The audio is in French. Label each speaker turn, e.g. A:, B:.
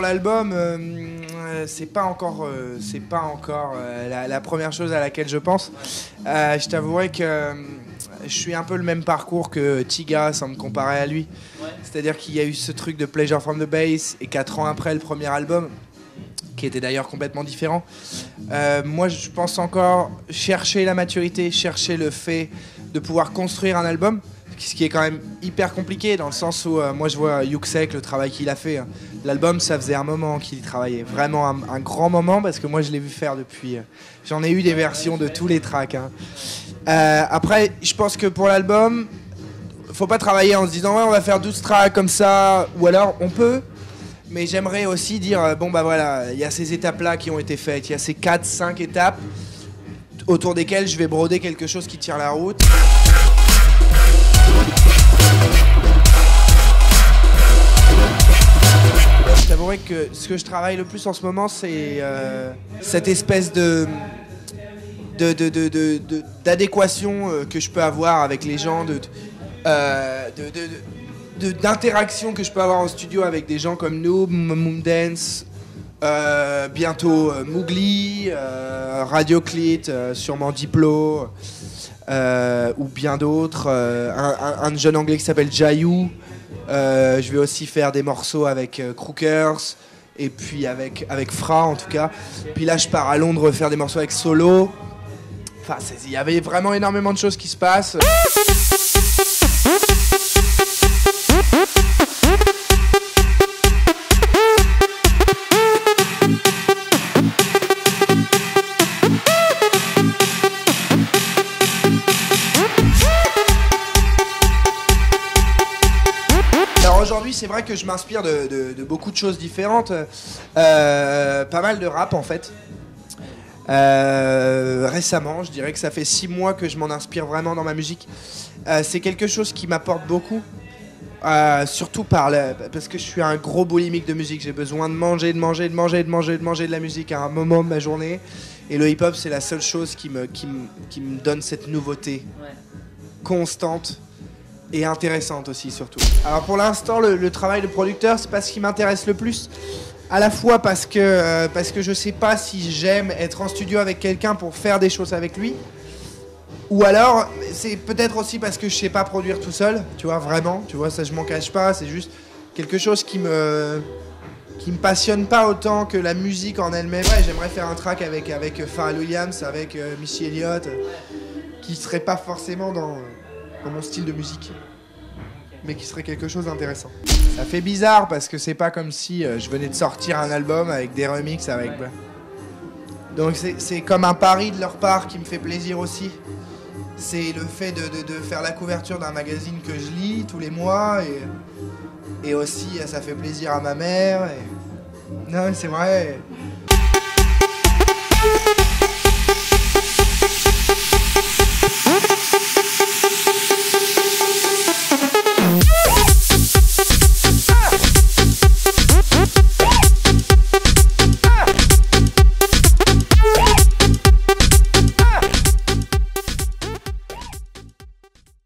A: pour l'album, c'est pas encore la première chose à laquelle je pense. Je t'avouerai que je suis un peu le même parcours que Tiga sans me comparer à lui. Ouais. C'est-à-dire qu'il y a eu ce truc de Pleasure from the Bass et 4 ans après le premier album, qui était d'ailleurs complètement différent. Moi, je pense encore chercher la maturité, chercher le fait de pouvoir construire un album, ce qui est quand même hyper compliqué dans le sens où moi je vois Yuxek, le travail qu'il a fait. L'album, ça faisait un moment qu'il y travaillait, vraiment un grand moment, parce que moi je l'ai vu faire depuis. J'en ai eu des versions de tous les tracks. Hein. Après, je pense que pour l'album, faut pas travailler en se disant ouais, on va faire 12 tracks comme ça, ou alors on peut. Mais j'aimerais aussi dire, bon bah voilà, il y a ces étapes-là qui ont été faites, il y a ces 4-5 étapes autour desquelles je vais broder quelque chose qui tire la route. Je t'avouerai que ce que je travaille le plus en ce moment, c'est cette espèce d'adéquation que je peux avoir avec les gens, d'interaction que je peux avoir en studio avec des gens comme nous, Moondance, bientôt Mowgli, Radioclite, sûrement Diplo, ou bien d'autres, un jeune anglais qui s'appelle Jayu. Je vais aussi faire des morceaux avec Crookers et puis avec Fra en tout cas. Puis là je pars à Londres faire des morceaux avec Solo. Enfin, il y avait vraiment énormément de choses qui se passent. Aujourd'hui, c'est vrai que je m'inspire de beaucoup de choses différentes, pas mal de rap en fait. Récemment, je dirais que ça fait 6 mois que je m'en inspire vraiment dans ma musique. C'est quelque chose qui m'apporte beaucoup, surtout parce que je suis un gros boulimique de musique. J'ai besoin de manger de la musique à un moment de ma journée. Et le hip-hop, c'est la seule chose qui me donne cette nouveauté constante. Et intéressante aussi surtout. Alors pour l'instant le travail de producteur c'est pas ce qui m'intéresse le plus. À la fois parce que je sais pas si j'aime être en studio avec quelqu'un pour faire des choses avec lui. Ou alors c'est peut-être aussi parce que je sais pas produire tout seul, tu vois, vraiment, tu vois, ça je m'en cache pas, c'est juste quelque chose qui me passionne pas autant que la musique en elle-même. Ouais, j'aimerais faire un track avec Pharrell Williams, avec Missy Elliott, qui serait pas forcément dans mon style de musique, mais qui serait quelque chose d'intéressant. Ça fait bizarre parce que c'est pas comme si je venais de sortir un album avec des remixes avec. Donc c'est comme un pari de leur part qui me fait plaisir aussi. C'est le fait de faire la couverture d'un magazine que je lis tous les mois et aussi ça fait plaisir à ma mère. Non, c'est vrai.